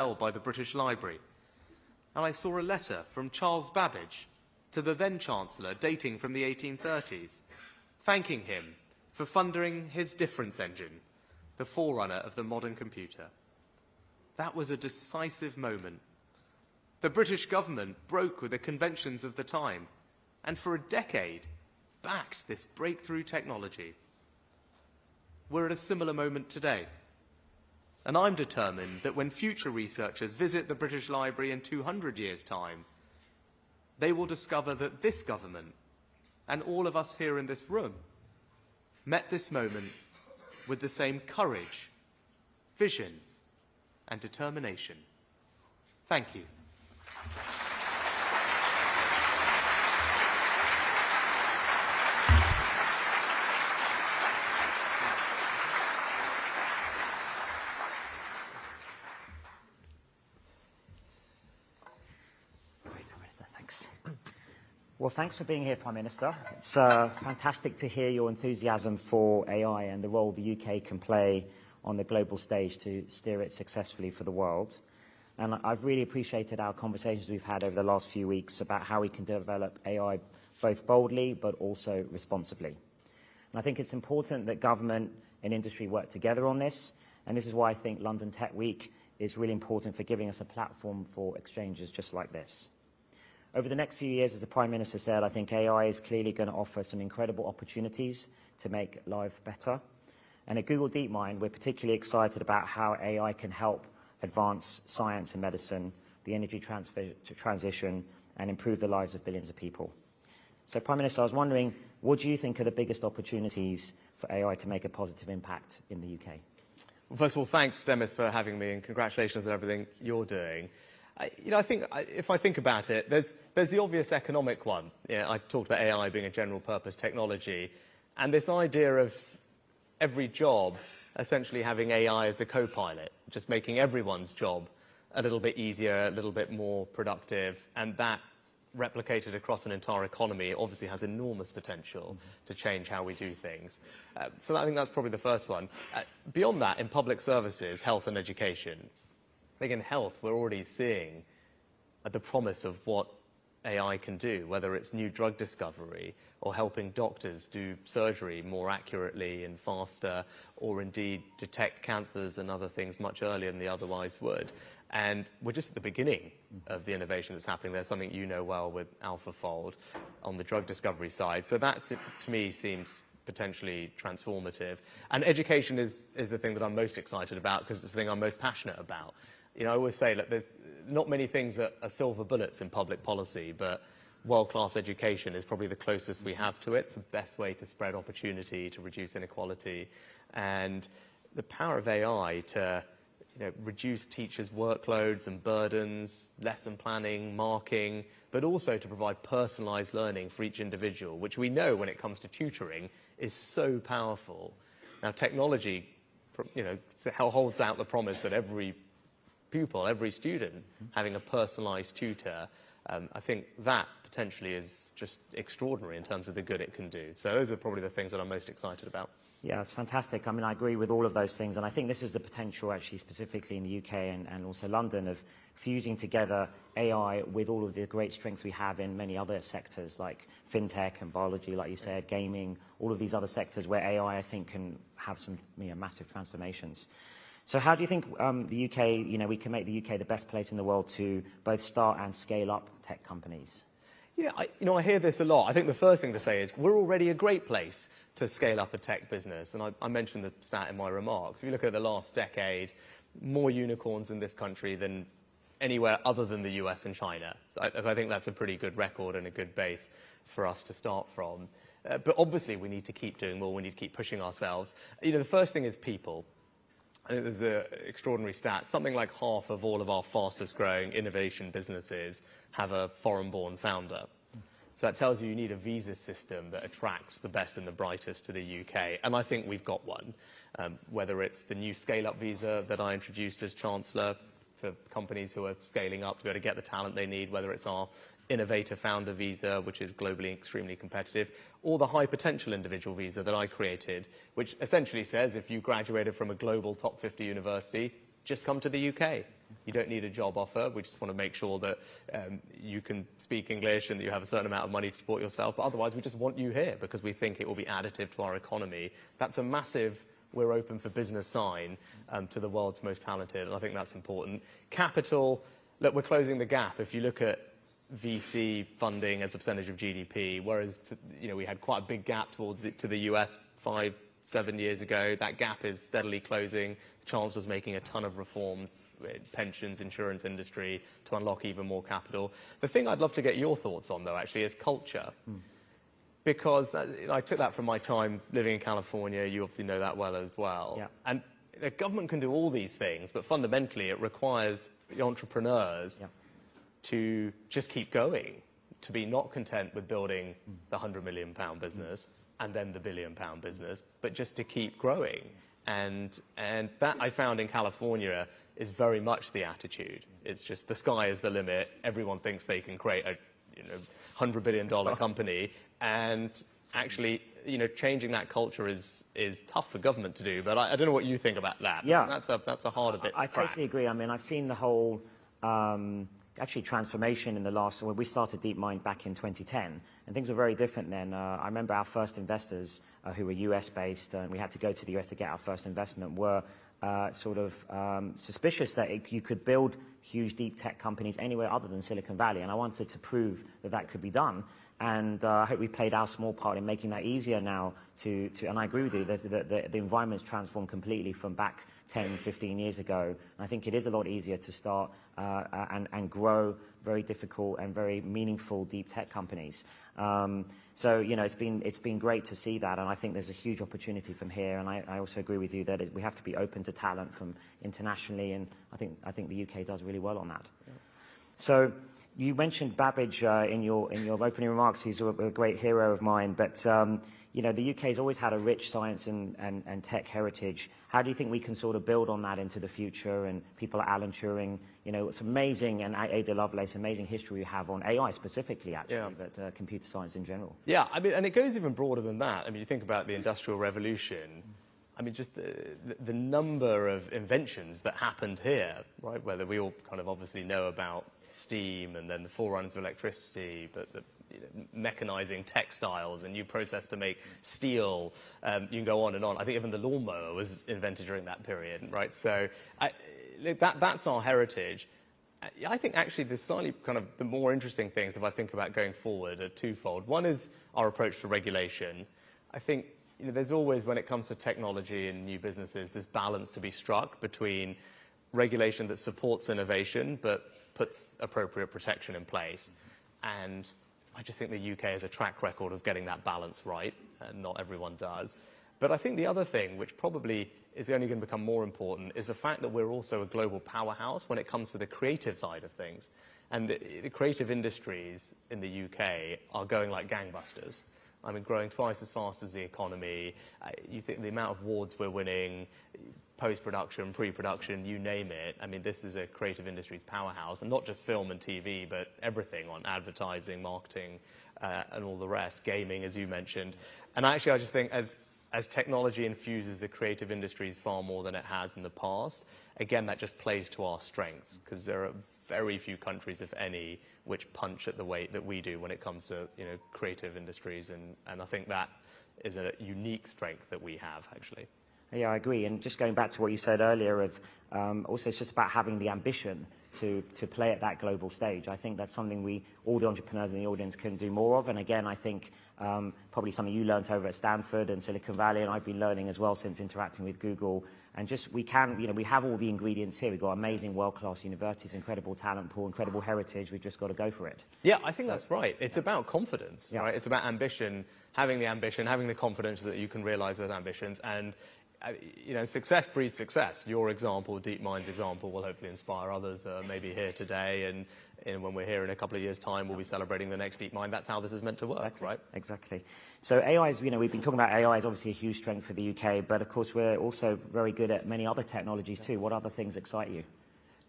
by the British Library, and I saw a letter from Charles Babbage to the then Chancellor, dating from the 1830s, thanking him for funding his difference engine, the forerunner of the modern computer. That was a decisive moment. The British government broke with the conventions of the time, and for a decade backed this breakthrough technology. We're at a similar moment today, and I'm determined that when future researchers visit the British Library in 200 years' time, they will discover that this government, and all of us here in this room, met this moment with the same courage, vision, and determination. Thank you. Well, thanks for being here, Prime Minister. It's fantastic to hear your enthusiasm for AI and the role the UK can play on the global stage to steer it successfully for the world. And I've really appreciated our conversations we've had over the last few weeks about how we can develop AI both boldly but also responsibly. And I think it's important that government and industry work together on this. And this is why I think London Tech Week is really important for giving us a platform for exchanges just like this. Over the next few years, as the Prime Minister said, I think AI is clearly going to offer some incredible opportunities to make life better. And at Google DeepMind, we're particularly excited about how AI can help advance science and medicine, the energy transition, and improve the lives of billions of people. So, Prime Minister, I was wondering, what do you think are the biggest opportunities for AI to make a positive impact in the UK? Well, first of all, thanks, Demis, for having me, and congratulations on everything you're doing. I think if I think about it, there's the obvious economic one. I talked about AI being a general-purpose technology, and this idea of every job essentially having AI as a co-pilot, just making everyone's job a little bit easier, a little bit more productive, and that replicated across an entire economy obviously has enormous potential to change how we do things. So I think that's probably the first one. Beyond that, in public services, health and education, I think in health, we're already seeing the promise of what AI can do, whether it's new drug discovery or helping doctors do surgery more accurately and faster, or indeed detect cancers and other things much earlier than they otherwise would. And we're just at the beginning of the innovation that's happening. There's something you know well with AlphaFold on the drug discovery side. So that, to me, seems potentially transformative. And education is the thing that I'm most excited about because it's the thing I'm most passionate about. I always say that there's not many things that are silver bullets in public policy, but world-class education is probably the closest we have to it. It's the best way to spread opportunity, to reduce inequality. And the power of AI to reduce teachers' workloads and burdens, lesson planning, marking, but also to provide personalised learning for each individual, which we know when it comes to tutoring is so powerful. Now, technology holds out the promise that every pupil, every student, having a personalised tutor, I think that potentially is just extraordinary in terms of the good it can do. So those are probably the things that I'm most excited about. Yeah, it's fantastic. I mean, I agree with all of those things, and I think this is the potential, actually, specifically in the UK and also London, of fusing together AI with all of the great strengths we have in many other sectors, like fintech and biology, like you said, gaming, all of these other sectors where AI, I think, can have some massive transformations. So how do you think the UK, we can make the UK the best place in the world to both start and scale up tech companies? I hear this a lot. I think the first thing to say is we're already a great place to scale up a tech business. And I mentioned the stat in my remarks. If you look at the last decade, more unicorns in this country than anywhere other than the US and China. So I think that's a pretty good record and a good base for us to start from. But obviously, we need to keep doing more. We need to keep pushing ourselves. The first thing is people. I think there's an extraordinary stat. Something like half of all of our fastest growing innovation businesses have a foreign-born founder. So that tells you need a visa system that attracts the best and the brightest to the UK. And I think we've got one, whether it's the new scale-up visa that I introduced as Chancellor for companies who are scaling up to be able to get the talent they need, whether it's our innovator founder visa, which is globally extremely competitive, or the high potential individual visa that I created, which essentially says if you graduated from a global top 50 university, just come to the UK. You don't need a job offer. We just want to make sure that you can speak English and that you have a certain amount of money to support yourself. But otherwise, we just want you here because we think it will be additive to our economy. That's a massive "we're open for business" sign to the world's most talented, and I think that's important. Capital, look, we're closing the gap. If you look at VC funding as a percentage of GDP, whereas we had quite a big gap to the US 5-7 years ago. That gap is steadily closing. The Chancellor's making a ton of reforms, pensions, insurance industry, to unlock even more capital. The thing I'd love to get your thoughts on, though, actually, is culture. Because I took that from my time living in California. You obviously know that well as well. Yeah. And the government can do all these things, but fundamentally it requires the entrepreneurs to just keep going, to be not content with building the £100 million business and then the £1 billion business, but just to keep growing. And that I found in California is very much the attitude. It's just the sky is the limit. Everyone thinks they can create a $100 billion company, and actually, changing that culture is tough for government to do. But I don't know what you think about that. Yeah, that's a harder bit. I totally agree. I mean, I've seen the whole actually transformation in the last. When we started DeepMind back in 2010, and things were very different then. I remember our first investors, who were US based, and we had to go to the US to get our first investment, were sort of suspicious that you could build huge deep tech companies anywhere other than Silicon Valley, and I wanted to prove that that could be done. And I hope we played our small part in making that easier now and I agree with you, the environment's transformed completely from back 10, 15 years ago. And I think it is a lot easier to start and grow very difficult and very meaningful deep tech companies. So, it's been great to see that, and I think there's a huge opportunity from here. And I also agree with you that we have to be open to talent from internationally, and I think the UK does really well on that. Yeah. So, you mentioned Babbage in your opening remarks. He's a great hero of mine, but the UK has always had a rich science and tech heritage. How do you think we can sort of build on that into the future? And people like Alan Turing, it's amazing, and Ada Lovelace, amazing history we have on AI specifically, actually, but computer science in general. Yeah, I mean, and it goes even broader than that. I mean, you think about the Industrial Revolution. I mean, just the number of inventions that happened here, right? Whether we all kind of obviously know about steam and then the forerunners of electricity, but mechanizing textiles, a new process to make steel. You can go on and on. I think even the lawnmower was invented during that period, right? So that's our heritage. I think actually the slightly kind of the more interesting things, if I think about going forward, are twofold. One is our approach to regulation. I think there's always, when it comes to technology and new businesses, this balance to be struck between regulation that supports innovation but puts appropriate protection in place. And I just think the UK has a track record of getting that balance right, and not everyone does. But I think the other thing, which probably is only going to become more important, is the fact that we're also a global powerhouse when it comes to the creative side of things. And the creative industries in the UK are going like gangbusters. I mean, growing twice as fast as the economy. You think the amount of awards we're winning, post-production, pre-production, you name it. I mean, this is a creative industries powerhouse, and not just film and TV, but everything on advertising, marketing, and all the rest, gaming, as you mentioned. And actually, I just think as technology infuses the creative industries far more than it has in the past, again, that just plays to our strengths, because there are very few countries, if any, which punch at the weight that we do when it comes to creative industries, and I think that is a unique strength that we have, actually. Yeah, I agree. And just going back to what you said earlier of also it's just about having the ambition to play at that global stage. I think that's something all the entrepreneurs in the audience can do more of. And again, I think probably something you learned over at Stanford and Silicon Valley, and I've been learning as well since interacting with Google. And just we have all the ingredients here. We've got amazing world-class universities, incredible talent pool, incredible heritage. We've just got to go for it. Yeah, I think that's right. It's about confidence, right? It's about ambition, having the confidence that you can realize those ambitions. And success breeds success. Your example, DeepMind's example, will hopefully inspire others maybe here today. And when we're here in a couple of years' time, we'll be celebrating the next DeepMind. That's how this is meant to work, right? Exactly. So AI is, we've been talking about AI is obviously a huge strength for the UK, but of course we're also very good at many other technologies too. What other things excite you?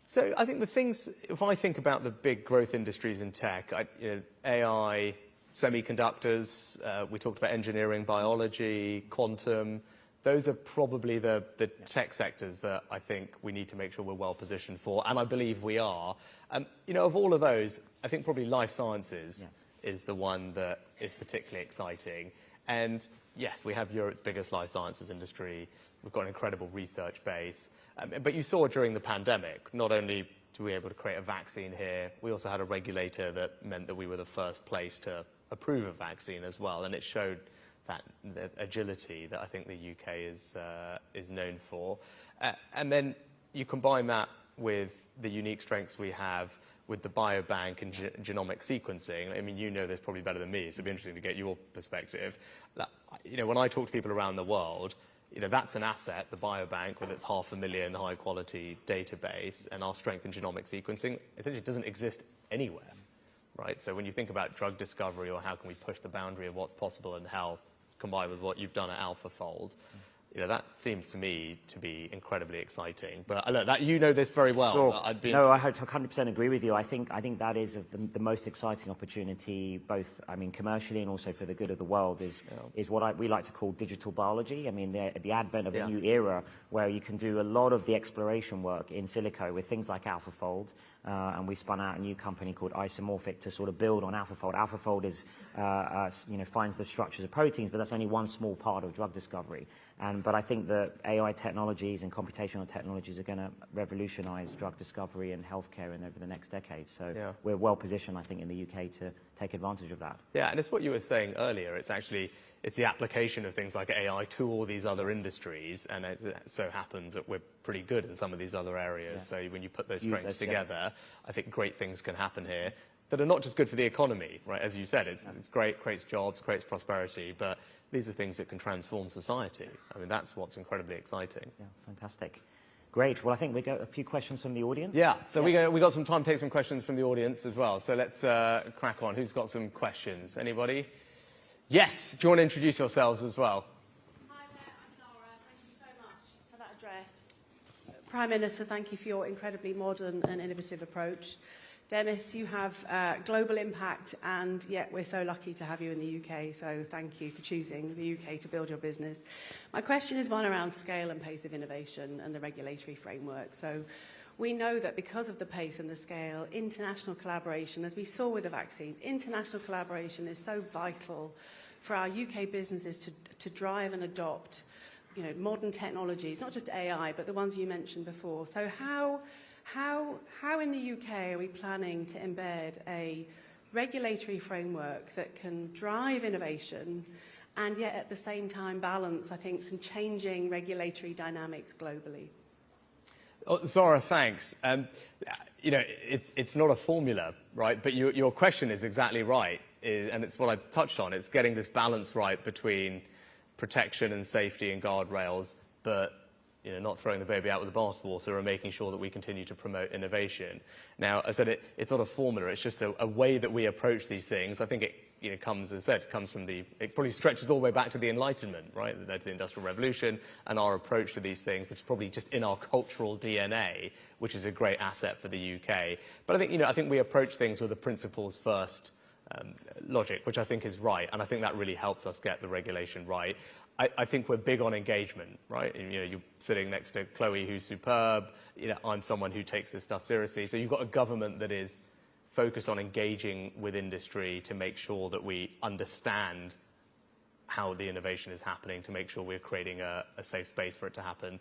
So I think the things, if I think about the big growth industries in tech, AI, semiconductors, we talked about engineering, biology, quantum. those are probably the tech sectors that I think we need to make sure we're well positioned for, and I believe we are. Of all of those, I think probably life sciences is the one that is particularly exciting. And yes, we have Europe's biggest life sciences industry. We've got an incredible research base. But you saw during the pandemic, not only to be able to create a vaccine here, we also had a regulator that meant that we were the first place to approve a vaccine as well, and it showed that agility that I think the UK is known for. And then you combine that with the unique strengths we have with the biobank and genomic sequencing. I mean, you know this probably better than me, so it'd be interesting to get your perspective. When I talk to people around the world, that's an asset, the biobank with its 500,000 high-quality database, and our strength in genomic sequencing, it doesn't exist anywhere, right? So when you think about drug discovery or how can we push the boundary of what's possible in health, combined with what you've done at AlphaFold, that seems to me to be incredibly exciting. But look, you know this very well. Sure. No, I 100% agree with you. I think that is the most exciting opportunity, both, commercially and also for the good of the world, is what we like to call digital biology. I mean, the advent of a new era where you can do a lot of the exploration work in silico with things like AlphaFold, and we spun out a new company called Isomorphic to sort of build on AlphaFold. AlphaFold is, finds the structures of proteins, but that's only one small part of drug discovery. But I think that AI technologies and computational technologies are going to revolutionize drug discovery and healthcare over the next decade. So we're well positioned, I think, in the UK to take advantage of that. Yeah, and it's what you were saying earlier. It's the application of things like AI to all these other industries, and it so happens that we're pretty good in some of these other areas. Yeah. So when you put those strengths together, I think great things can happen here that are not just good for the economy, right? As you said, it's great, creates jobs, creates prosperity, but these are things that can transform society. I mean, that's what's incredibly exciting. Yeah, fantastic. Great. Well, I think we got a few questions from the audience. Yeah, so we got some time to take some questions from the audience as well. So let's crack on. Who's got some questions? Anybody? Yes. Do you want to introduce yourselves as well? Hi there, I'm Laura. Thank you so much for that address. Prime Minister, thank you for your incredibly modern and innovative approach. Demis, you have global impact, and yet we're so lucky to have you in the UK, so thank you for choosing the UK to build your business. My question is one around scale and pace of innovation and the regulatory framework. So we know that because of the pace and the scale, international collaboration, as we saw with the vaccines, international collaboration is so vital for our UK businesses to drive and adopt modern technologies, not just AI, but the ones you mentioned before. So how in the UK are we planning to embed a regulatory framework that can drive innovation and yet at the same time balance, I think, some changing regulatory dynamics globally? Zara, thanks. It's not a formula, right? But your question is exactly right, and it's what I touched on. It's getting this balance right between protection and safety and guardrails, but not throwing the baby out with the bathwater and making sure that we continue to promote innovation. Now, I said it's not a formula. It's just a way that we approach these things. I think it comes, as I said, it probably stretches all the way back to the Enlightenment, right? The Industrial Revolution and our approach to these things, which is probably just in our cultural DNA, which is a great asset for the UK. But I think we approach things with a principles first logic, which I think is right, and I think that really helps us get the regulation right. I think we're big on engagement, right? You're sitting next to Chloe, who's superb. I'm someone who takes this stuff seriously. So you've got a government that is focused on engaging with industry to make sure that we understand how the innovation is happening, to make sure we're creating a safe space for it to happen.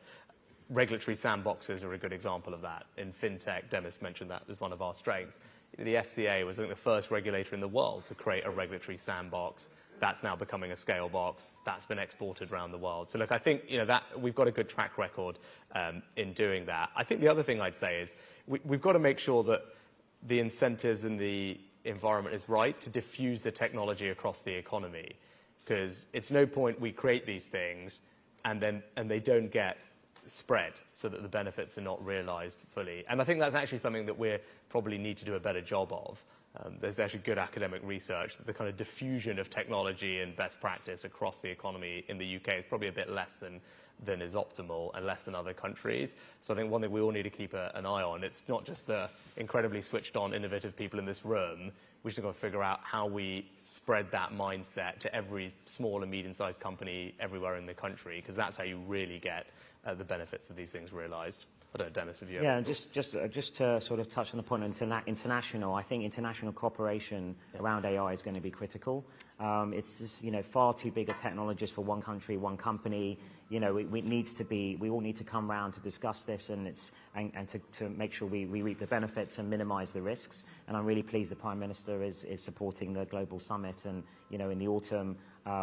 Regulatory sandboxes are a good example of that. In fintech, Demis mentioned that as one of our strengths. The FCA was, I think, the first regulator in the world to create a regulatory sandbox. That's now becoming a scale box. That's been exported around the world. So look, I think that we've got a good track record in doing that. I think the other thing I'd say is we've got to make sure that the incentives and the environment is right to diffuse the technology across the economy, because it's no point we create these things and they don't get spread so that the benefits are not realized fully. And I think that's actually something that we probably need to do a better job of. There's actually good academic research that the kind of diffusion of technology and best practice across the economy in the UK is probably a bit less than is optimal and less than other countries. So I think one thing we all need to keep an eye on, it's not just the incredibly switched on, innovative people in this room. We just got to figure out how we spread that mindset to every small and medium-sized company everywhere in the country, because that's how you really get the benefits of these things realized. I don't know, Dennis, if you Yeah, just to sort of touch on the point of international, I think international cooperation around AI is going to be critical. It's just, far too big a technology for one country, one company. We all need to come round to discuss this and to make sure we reap the benefits and minimize the risks. And I'm really pleased the Prime Minister is supporting the Global Summit, and, in the autumn,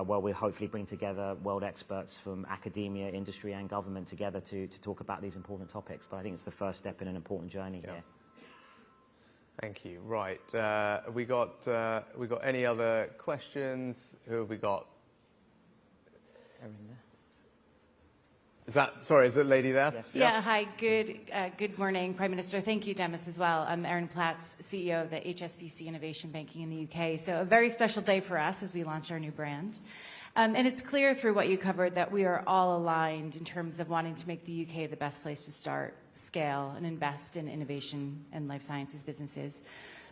we'll hopefully bring together world experts from academia, industry and government together to talk about these important topics. But I think it's the first step in an important journey here. Thank you. Right. We got any other questions? Who have we got? Is the lady there? Yes. Yeah, hi. Good morning, Prime Minister. Thank you, Demis, as well. I'm Erin Platts, CEO of the HSBC Innovation Banking in the UK. So a very special day for us as we launch our new brand. And it's clear through what you covered that we are all aligned in terms of wanting to make the UK the best place to start, scale, and invest in innovation and life sciences businesses.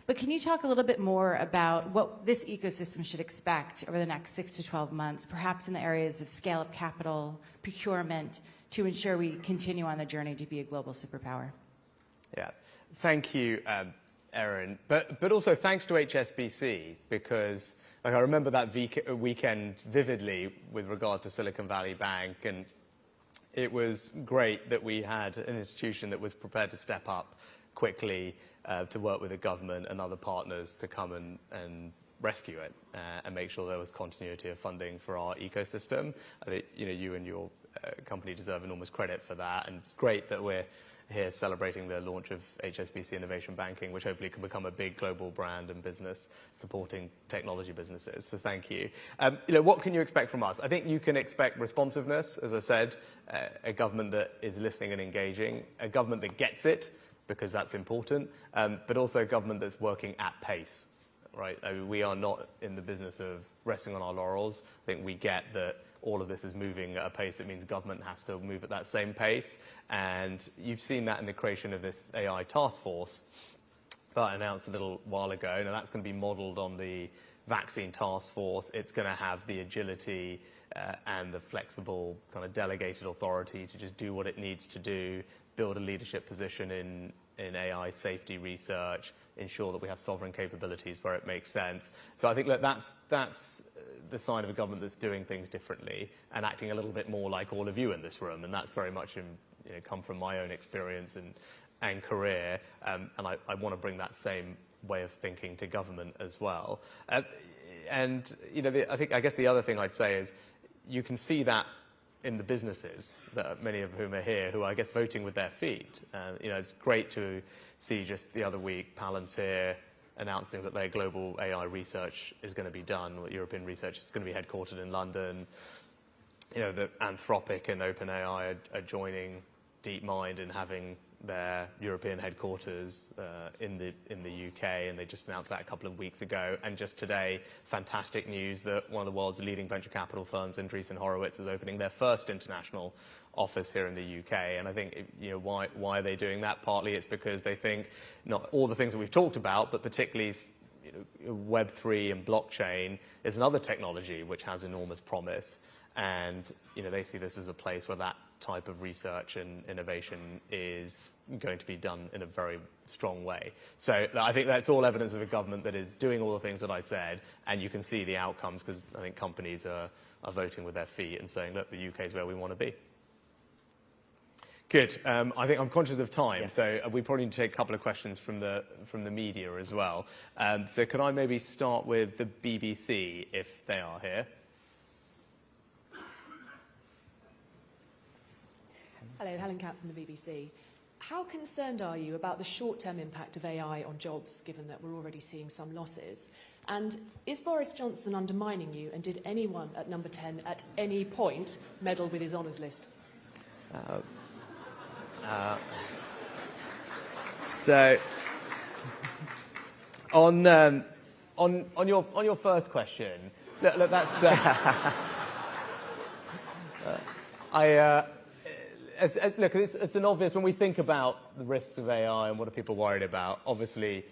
But can you talk a little bit more about what this ecosystem should expect over the next 6 to 12 months, perhaps in the areas of scale-up capital, procurement, to ensure we continue on the journey to be a global superpower? Yeah, thank you, Erin. But also thanks to HSBC, because I remember that weekend vividly with regard to Silicon Valley Bank, and it was great that we had an institution that was prepared to step up quickly to work with the government and other partners to come and rescue it and make sure there was continuity of funding for our ecosystem. I think you and your company deserve enormous credit for that, and it's great that we're here celebrating the launch of HSBC Innovation Banking, which hopefully can become a big global brand and business supporting technology businesses. So thank you. What can you expect from us? I think you can expect responsiveness, as I said, a government that is listening and engaging, a government that gets it, because that's important, but also a government that's working at pace, right? I mean, we are not in the business of resting on our laurels. I think we get that all of this is moving at a pace that means government has to move at that same pace. And you've seen that in the creation of this AI task force that I announced a little while ago. Now, that's going to be modeled on the vaccine task force. It's going to have the agility and the flexible kind of delegated authority to just do what it needs to do, build a leadership position in AI safety research, ensure that we have sovereign capabilities where it makes sense. So I think that's the sign of a government that's doing things differently and acting a little bit more like all of you in this room, and that's very much come from my own experience and career, and I want to bring that same way of thinking to government as well. I guess the other thing I'd say is you can see that in the businesses, that many of whom are here, who are, I guess, voting with their feet. It's great to see just the other week Palantir announcing that their global AI research is going to be done, European research is going to be headquartered in London. The Anthropic and OpenAI are joining DeepMind and having their European headquarters in the UK, and they just announced that a couple of weeks ago. And just today, fantastic news that one of the world's leading venture capital firms, Andreessen Horowitz, is opening their first international office here in the UK. And I think, why are they doing that? Partly it's because they think not all the things that we've talked about, but particularly Web3 and blockchain is another technology which has enormous promise. And they see this as a place where that type of research and innovation is going to be done in a very strong way. So I think that's all evidence of a government that is doing all the things that I said, and you can see the outcomes because I think companies are voting with their feet and saying, look, the UK is where we want to be. Good. I think I'm conscious of time, so we probably need to take a couple of questions from the media as well. So could I maybe start with the BBC, if they are here? Hello, Helen Catt from the BBC. How concerned are you about the short-term impact of AI on jobs, given that we're already seeing some losses? And is Boris Johnson undermining you, and did anyone at number 10 at any point meddle with his honours list? So, on your first question, look that's look, it's an obvious, when we think about the risks of AI and what are people worried about, obviously,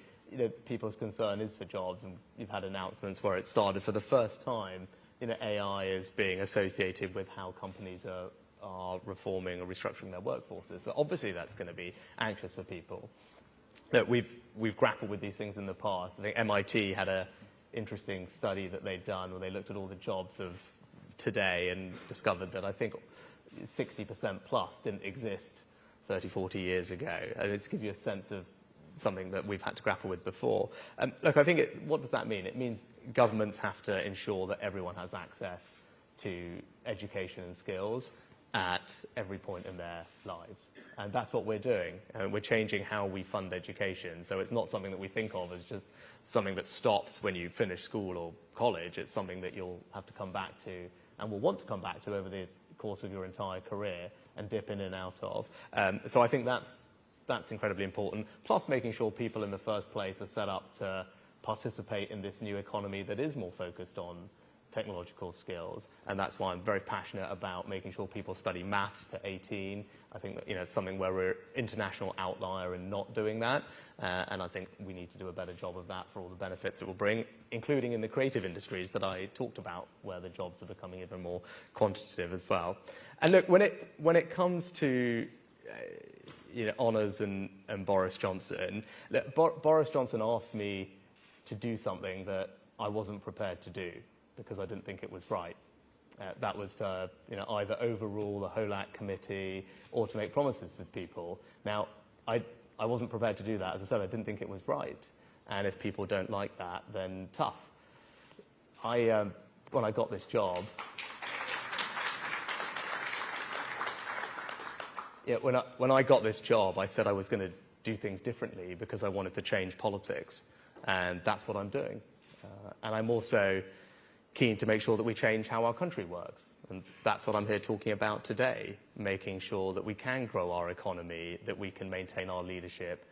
people's concern is for jobs, and you've had announcements where it started for the first time, AI is being associated with how companies are reforming or restructuring their workforces. So obviously that's going to be anxious for people. Look, we've grappled with these things in the past. I think MIT had an interesting study that they'd done where they looked at all the jobs of today and discovered that I think 60% plus didn't exist 30, 40 years ago. And it's to give you a sense of something that we've had to grapple with before. Look, I think what does that mean? It means governments have to ensure that everyone has access to education and skills at every point in their lives. And that's what we're doing. We're changing how we fund education. So it's not something that we think of as just something that stops when you finish school or college. It's something that you'll have to come back to and will want to come back to over the course of your entire career and dip in and out of. So I think that's incredibly important. Plus making sure people in the first place are set up to participate in this new economy that is more focused on technological skills, and that's why I'm very passionate about making sure people study maths to 18. I think that, it's something where we're international outlier in not doing that, and I think we need to do a better job of that for all the benefits it will bring, including in the creative industries that I talked about, where the jobs are becoming even more quantitative as well. And look, when it comes to honours and Boris Johnson, look, Boris Johnson asked me to do something that I wasn't prepared to do, because I didn't think it was right. That was to either overrule the HOLAC committee or to make promises with people. Now, I wasn't prepared to do that. As I said, I didn't think it was right. And if people don't like that, then tough. When I got this job, when I got this job, I said I was going to do things differently because I wanted to change politics. And that's what I'm doing. And I'm also keen to make sure that we change how our country works. And that's what I'm here talking about today, making sure that we can grow our economy, that we can maintain our leadership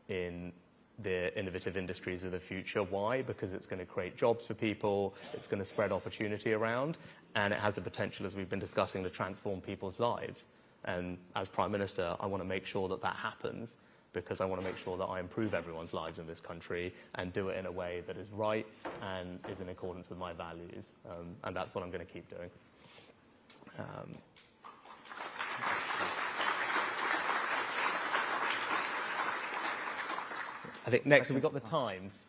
in the innovative industries of the future. Why? Because it's going to create jobs for people, it's going to spread opportunity around, and it has the potential, as we've been discussing, to transform people's lives. And as Prime Minister, I want to make sure that that happens, because I want to make sure that I improve everyone's lives in this country and do it in a way that is right and is in accordance with my values. And that's what I'm going to keep doing. I think next we've got the Times.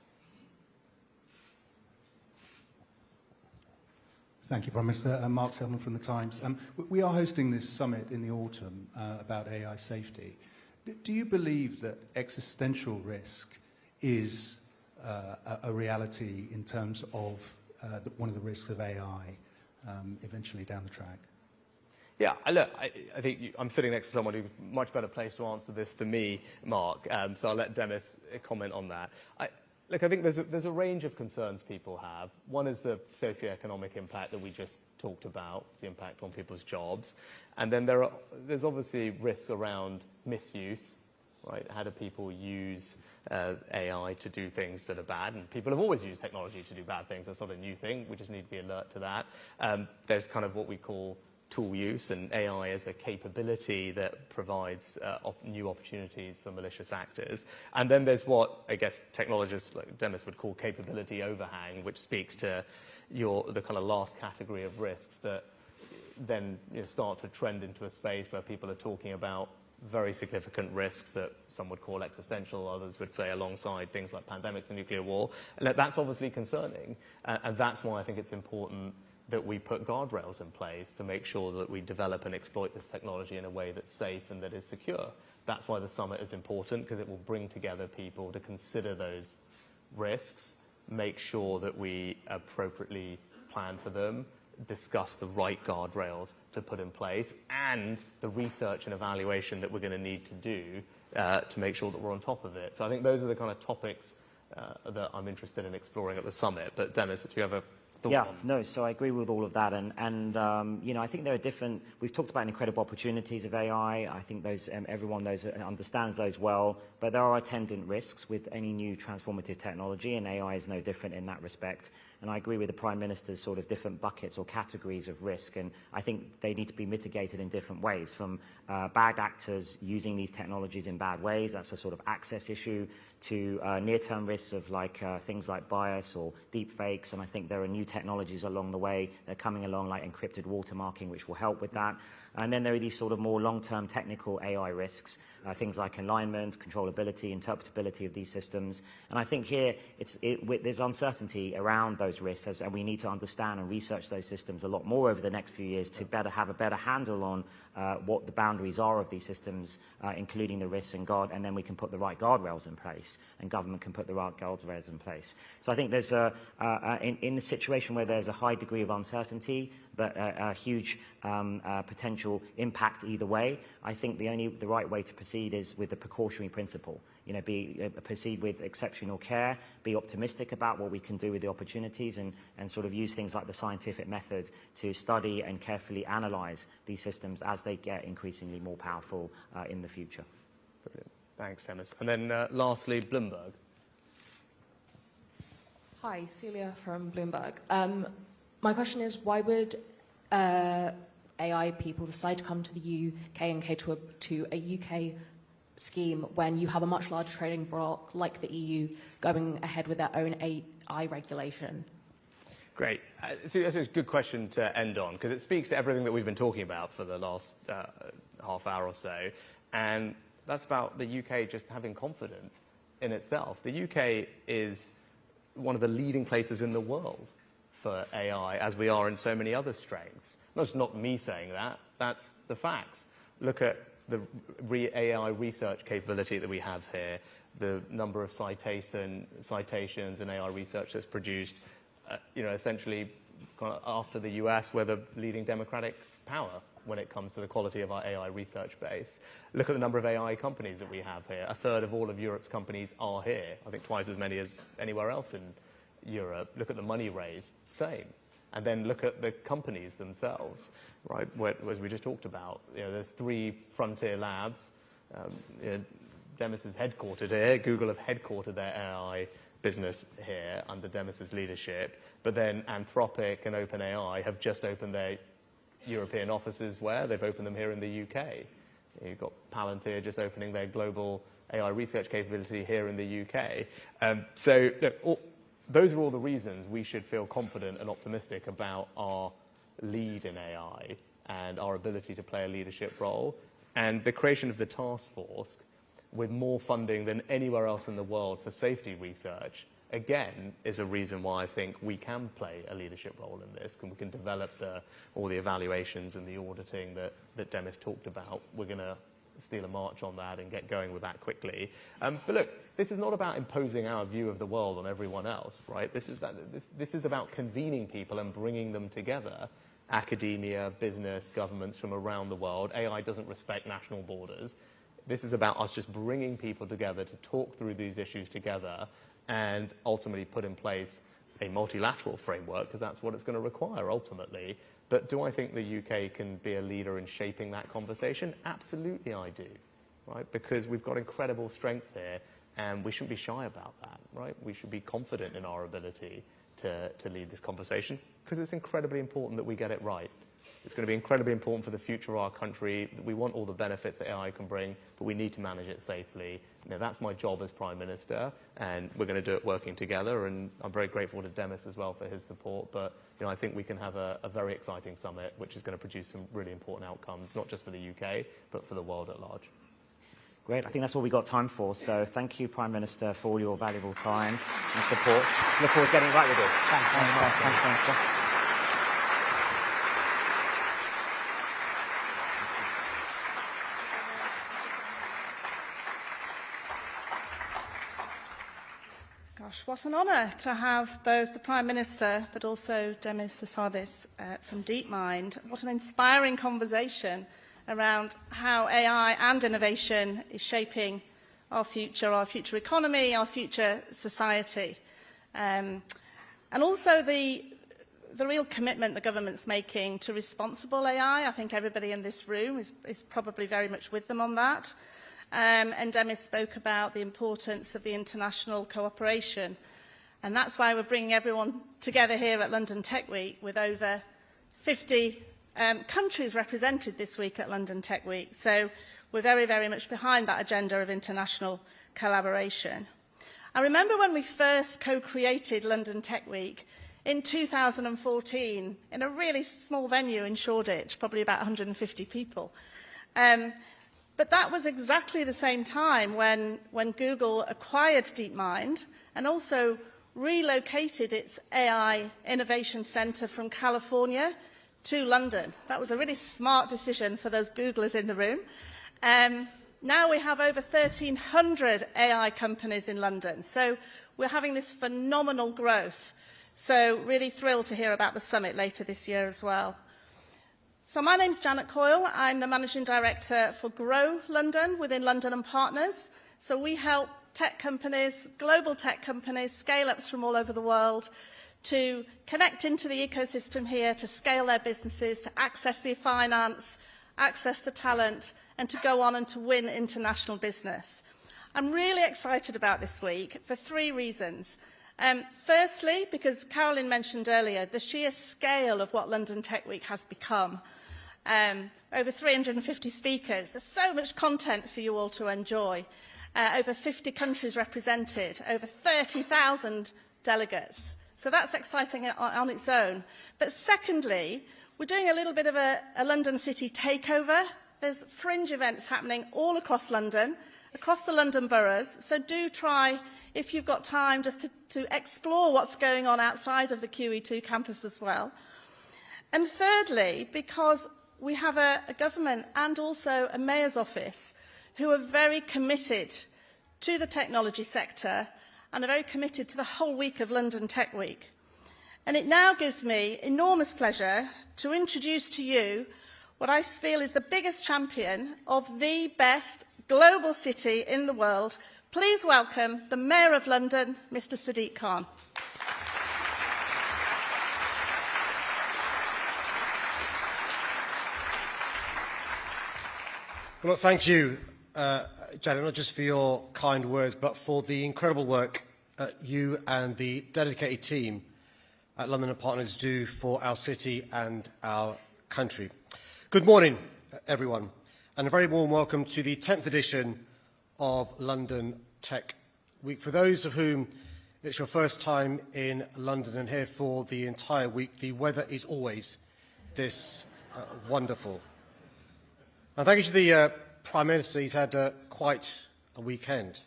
Thank you, Prime Minister. Mark Selman from the Times. We are hosting this summit in the autumn about AI safety. Do you believe that existential risk is a reality in terms of one of the risks of AI eventually down the track? Yeah, look, I think I'm sitting next to someone who's much better placed to answer this than me, Mark, so I'll let Demis comment on that. Look, I think there's a range of concerns people have. One is the socioeconomic impact that we just talked about, the impact on people's jobs. And then there's obviously risks around misuse, right? How do people use AI to do things that are bad? And people have always used technology to do bad things. That's not a new thing. We just need to be alert to that. There's kind of what we call tool use, and AI as a capability that provides new opportunities for malicious actors. And then there's what, I guess, technologists like Demis would call capability overhang, which speaks to the kind of last category of risks that then start to trend into a space where people are talking about very significant risks that some would call existential, others would say alongside things like pandemics and nuclear war. And that's obviously concerning, and that's why I think it's important that we put guardrails in place to make sure that we develop and exploit this technology in a way that's safe and that is secure. That's why the summit is important, because it will bring together people to consider those risks, make sure that we appropriately plan for them, discuss the right guardrails to put in place, and the research and evaluation that we're going to need to do to make sure that we're on top of it. So I think those are the kind of topics that I'm interested in exploring at the summit. But Demis, do you have a Yeah, no, so I agree with all of that. And you know, I think there are different, we've talked about incredible opportunities of AI. I think those, everyone knows, understands those well, but there are attendant risks with any new transformative technology, and AI is no different in that respect. And I agree with the Prime Minister's sort of different buckets or categories of risk, and I think they need to be mitigated in different ways, from bad actors using these technologies in bad ways, that's a sort of access issue, to near-term risks of things like bias or deep fakes, and I think there are new technologies along the way that are coming along, like encrypted watermarking, which will help with that. And then there are these sort of more long-term technical AI risks, things like alignment, controllability, interpretability of these systems. And I think here there's uncertainty around those risks, and we need to understand and research those systems a lot more over the next few years to have a better handle on what the boundaries are of these systems, including the risks and then we can put the right guardrails in place, and government can put the right guardrails in place. So I think there's in the situation where there's a high degree of uncertainty, but a huge potential impact either way, I think the right way to proceed is with the precautionary principle. You know, proceed with exceptional care, be optimistic about what we can do with the opportunities, and sort of use things like the scientific method to study and carefully analyze these systems as they get increasingly more powerful in the future. Brilliant. Thanks, Demis. And then lastly, Bloomberg. Hi, Celia from Bloomberg. My question is, why would AI people decide to come to the UK and cater to a UK scheme when you have a much larger trading bloc like the EU going ahead with their own AI regulation? Great. So that's a good question to end on, because it speaks to everything that we've been talking about for the last half hour or so. And that's about the UK just having confidence in itself. The UK is one of the leading places in the world for AI, as we are in so many other strengths. That's not me saying that, that's the facts. Look at the AI research capability that we have here, the number of citations and AI research that's produced, you know, essentially after the US, we're the leading democratic power when it comes to the quality of our AI research base. Look at the number of AI companies that we have here. A third of all of Europe's companies are here. I think twice as many as anywhere else in Europe. Look at the money raised, same. And then look at the companies themselves, right? As we just talked about, you know, there's 3 frontier labs. You know, Demis is headquartered here. Google have headquartered their AI business here under Demis's leadership. But then Anthropic and OpenAI have just opened their European offices where? They've opened them here in the UK. You've got Palantir just opening their global AI research capability here in the UK. So look, those are all the reasons we should feel confident and optimistic about our lead in AI and our ability to play a leadership role. And the creation of the task force with more funding than anywhere else in the world for safety research, again, is a reason why I think we can play a leadership role in this, and we can develop all the evaluations and the auditing that Demis talked about. We're going to steal a march on that and get going with that quickly. But look, this is not about imposing our view of the world on everyone else, right? This is about convening people and bringing them together. Academia, business, governments from around the world. AI doesn't respect national borders. This is about us just bringing people together to talk through these issues together and ultimately put in place a multilateral framework, because that's what it's going to require ultimately. But do I think the UK can be a leader in shaping that conversation? Absolutely I do, right? Because we've got incredible strengths here, and we shouldn't be shy about that, right? We should be confident in our ability to lead this conversation, because it's incredibly important that we get it right. It's going to be incredibly important for the future of our country. We want all the benefits that AI can bring, but we need to manage it safely. You know, that's my job as Prime Minister, and we're going to do it working together. And I'm very grateful to Demis as well for his support. But you know, I think we can have a very exciting summit, which is going to produce some really important outcomes, not just for the UK, but for the world at large. Great. I think that's all we've got time for. So thank you, Prime Minister, for all your valuable time and support. Look forward to getting right with it. Thanks very much. Thanks, Minister. Gosh, what an honour to have both the Prime Minister but also Demis Hassabis from DeepMind. What an inspiring conversation around how AI and innovation is shaping our future economy, our future society. And also the the real commitment the government's making to responsible AI. I think everybody in this room is probably very much with them on that. And Demis spoke about the importance of the international cooperation. And that's why we're bringing everyone together here at London Tech Week, with over 50 countries represented this week at London Tech Week. So we're very, very much behind that agenda of international collaboration. I remember when we first co-created London Tech Week in 2014 in a really small venue in Shoreditch, probably about 150 people. But that was exactly the same time when Google acquired DeepMind and also relocated its AI Innovation Centre from California to London. That was a really smart decision for those Googlers in the room. Now we have over 1,300 AI companies in London. So we're having this phenomenal growth. So really thrilled to hear about the summit later this year as well. So my name's Janet Coyle. I'm the Managing Director for Grow London within London and Partners. So we help tech companies, global tech companies, scale-ups from all over the world to connect into the ecosystem here, to scale their businesses, to access the finance, access the talent, and to go on and to win international business. I'm really excited about this week for 3 reasons. Firstly, because Carolyn mentioned earlier, the sheer scale of what London Tech Week has become. Over 350 speakers. There's so much content for you all to enjoy. Over 50 countries represented. Over 30,000 delegates. So that's exciting on its own. But secondly, we're doing a little bit of a London City takeover. There's fringe events happening all across London, across the London boroughs. So do try, if you've got time, just to explore what's going on outside of the QE2 campus as well. And thirdly, because we have a government and also a mayor's office who are very committed to the technology sector and are very committed to the whole week of London Tech Week. And it now gives me enormous pleasure to introduce to you what I feel is the biggest champion of the best global city in the world. Please welcome the Mayor of London, Mr. Sadiq Khan. Well, thank you, Janet, not just for your kind words, but for the incredible work you and the dedicated team at London and Partners do for our city and our country. Good morning, everyone, and a very warm welcome to the 10th edition of London Tech Week. For those of whom it's your first time in London and here for the entire week, the weather is always this wonderful. And thank you to the Prime Minister. He's had quite a weekend.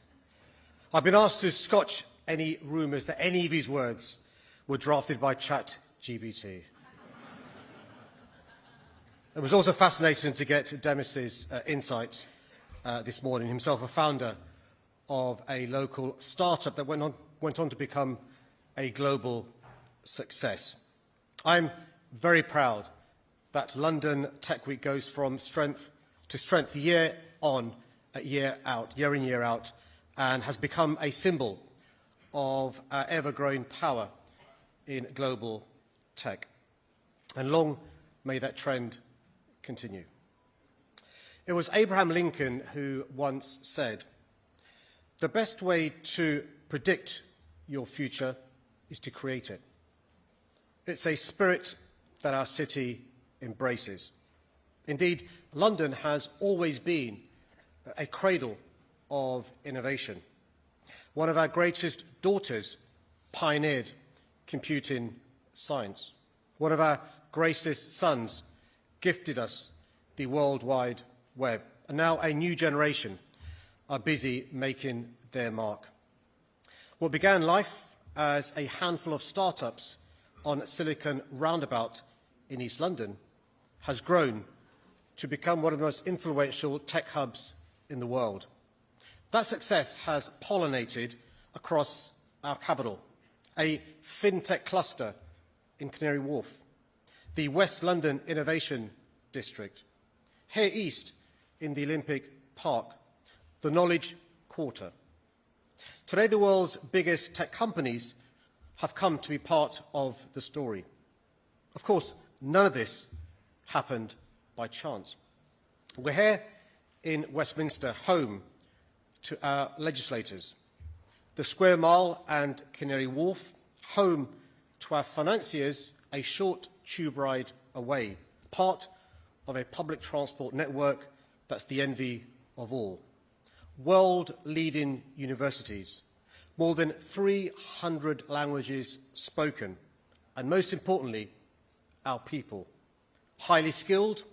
I've been asked to scotch any rumours that any of his words were drafted by ChatGPT. It was also fascinating to get Demis's insight this morning, himself a founder of a local startup that went on to become a global success. I'm very proud that London Tech Week goes from strength to strength year in, year out, and has become a symbol of our ever-growing power in global tech. And long may that trend continue. It was Abraham Lincoln who once said, "The best way to predict your future is to create it." It's a spirit that our city embraces. Indeed, London has always been a cradle of innovation. One of our greatest daughters pioneered computing science. One of our greatest sons gifted us the World Wide Web. And now a new generation are busy making their mark. What began life as a handful of startups on Silicon Roundabout in East London has grown to become one of the most influential tech hubs in the world. That success has pollinated across our capital, a fintech cluster in Canary Wharf, the West London Innovation District, here east in the Olympic Park, the Knowledge Quarter. Today, the world's biggest tech companies have come to be part of the story. Of course, none of this happened by chance. We're here in Westminster, home to our legislators, the Square Mile and Canary Wharf, home to our financiers, a short tube ride away, part of a public transport network that's the envy of all. World-leading universities, more than 300 languages spoken, and most importantly, our people, highly skilled,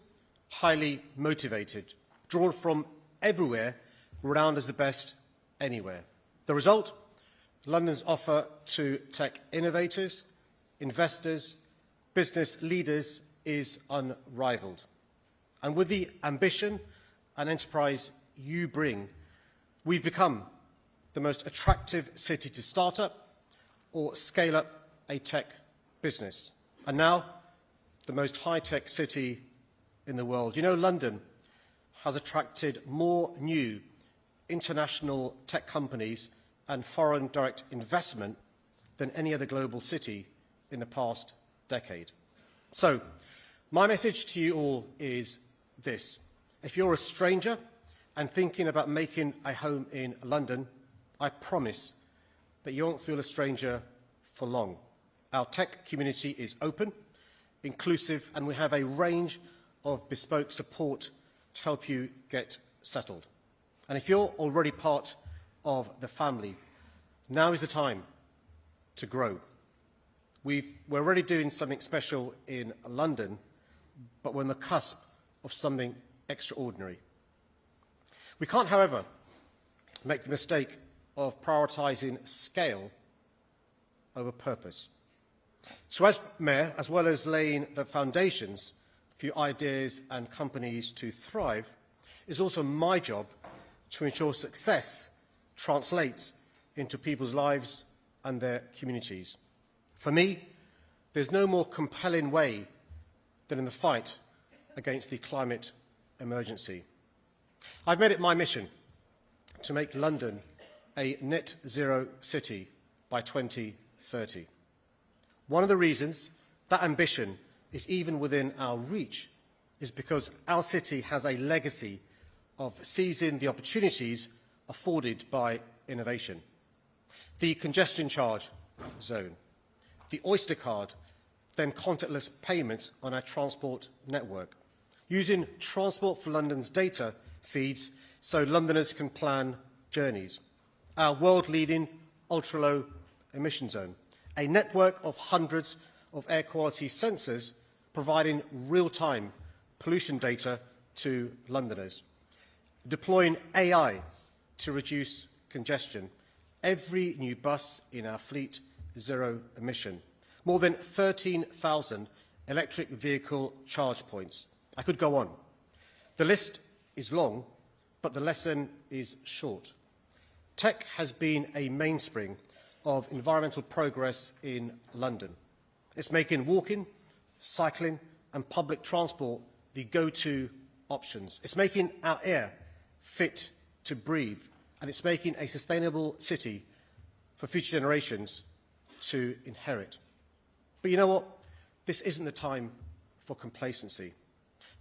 highly motivated, drawn from everywhere, renowned as the best anywhere. The result? London's offer to tech innovators, investors, business leaders is unrivaled. And with the ambition and enterprise you bring, we've become the most attractive city to start up or scale up a tech business. And now, the most high-tech city in the world. You know, London has attracted more new international tech companies and foreign direct investment than any other global city in the past decade. So, my message to you all is this. If you're a stranger and thinking about making a home in London, I promise that you won't feel a stranger for long. Our tech community is open, inclusive, and we have a range of bespoke support to help you get settled. And if you're already part of the family, now is the time to grow. We're already doing something special in London, but we're on the cusp of something extraordinary. We can't, however, make the mistake of prioritising scale over purpose. So as Mayor, as well as laying the foundations for your ideas and companies to thrive, it's also my job to ensure success translates into people's lives and their communities. For me, there's no more compelling way than in the fight against the climate emergency. I've made it my mission to make London a net zero city by 2030. One of the reasons that ambition is even within our reach is because our city has a legacy of seizing the opportunities afforded by innovation. The congestion charge zone, the Oyster card, then contactless payments on our transport network, using Transport for London's data feeds so Londoners can plan journeys, our world-leading ultra-low emission zone, a network of hundreds of air quality sensors providing real-time pollution data to Londoners, deploying AI to reduce congestion, every new bus in our fleet zero emission, more than 13,000 electric vehicle charge points. I could go on. The list is long, but the lesson is short. Tech has been a mainspring of environmental progress in London. It's making walking, cycling and public transport the go-to options. It's making our air fit to breathe, and it's making a sustainable city for future generations to inherit. But you know what? This isn't the time for complacency.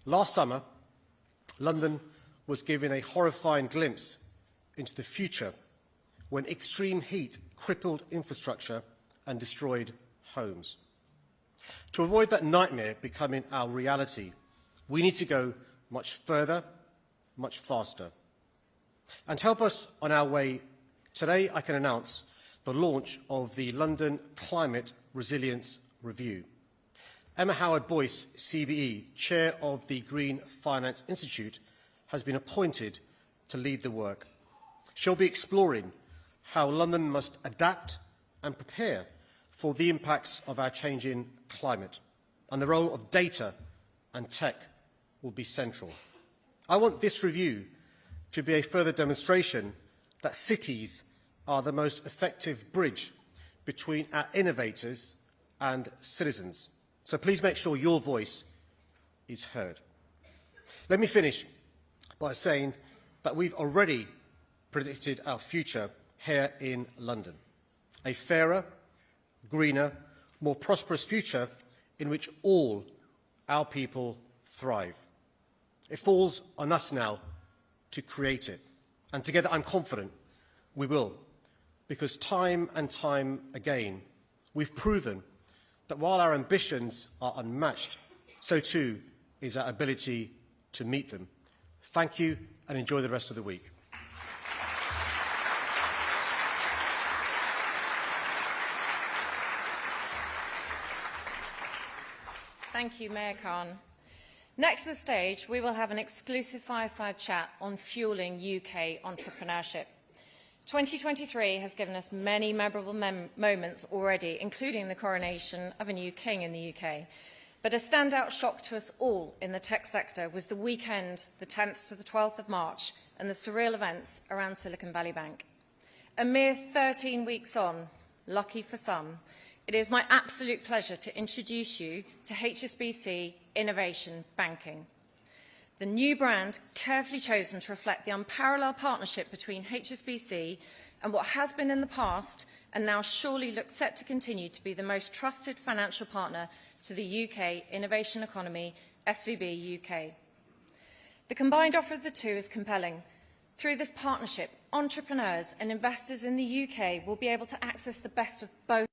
Last summer, London was given a horrifying glimpse into the future when extreme heat crippled infrastructure and destroyed homes. To avoid that nightmare becoming our reality, we need to go much further, much faster. And to help us on our way, today I can announce the launch of the London Climate Resilience Review. Emma Howard-Boyce, CBE, Chair of the Green Finance Institute, has been appointed to lead the work. She'll be exploring how London must adapt and prepare for the impacts of our changing climate, and the role of data and tech will be central. I want this review to be a further demonstration that cities are the most effective bridge between our innovators and citizens. So please make sure your voice is heard. Let me finish by saying that we've already predicted our future here in London. A fairer, greener, more prosperous future in which all our people thrive. It falls on us now to create it. And together I'm confident we will, because time and time again we've proven that while our ambitions are unmatched, so too is our ability to meet them. Thank you and enjoy the rest of the week. Thank you, Mayor Khan. Next to the stage, we will have an exclusive fireside chat on fueling UK entrepreneurship. 2023 has given us many memorable moments already, including the coronation of a new king in the UK. But a standout shock to us all in the tech sector was the weekend, the 10th to the 12th of March, and the surreal events around Silicon Valley Bank. A mere 13 weeks on, lucky for some, it is my absolute pleasure to introduce you to HSBC Innovation Banking. The new brand, carefully chosen to reflect the unparalleled partnership between HSBC and what has been in the past and now surely looks set to continue to be the most trusted financial partner to the UK innovation economy, SVB UK. The combined offer of the two is compelling. Through this partnership, entrepreneurs and investors in the UK will be able to access the best of both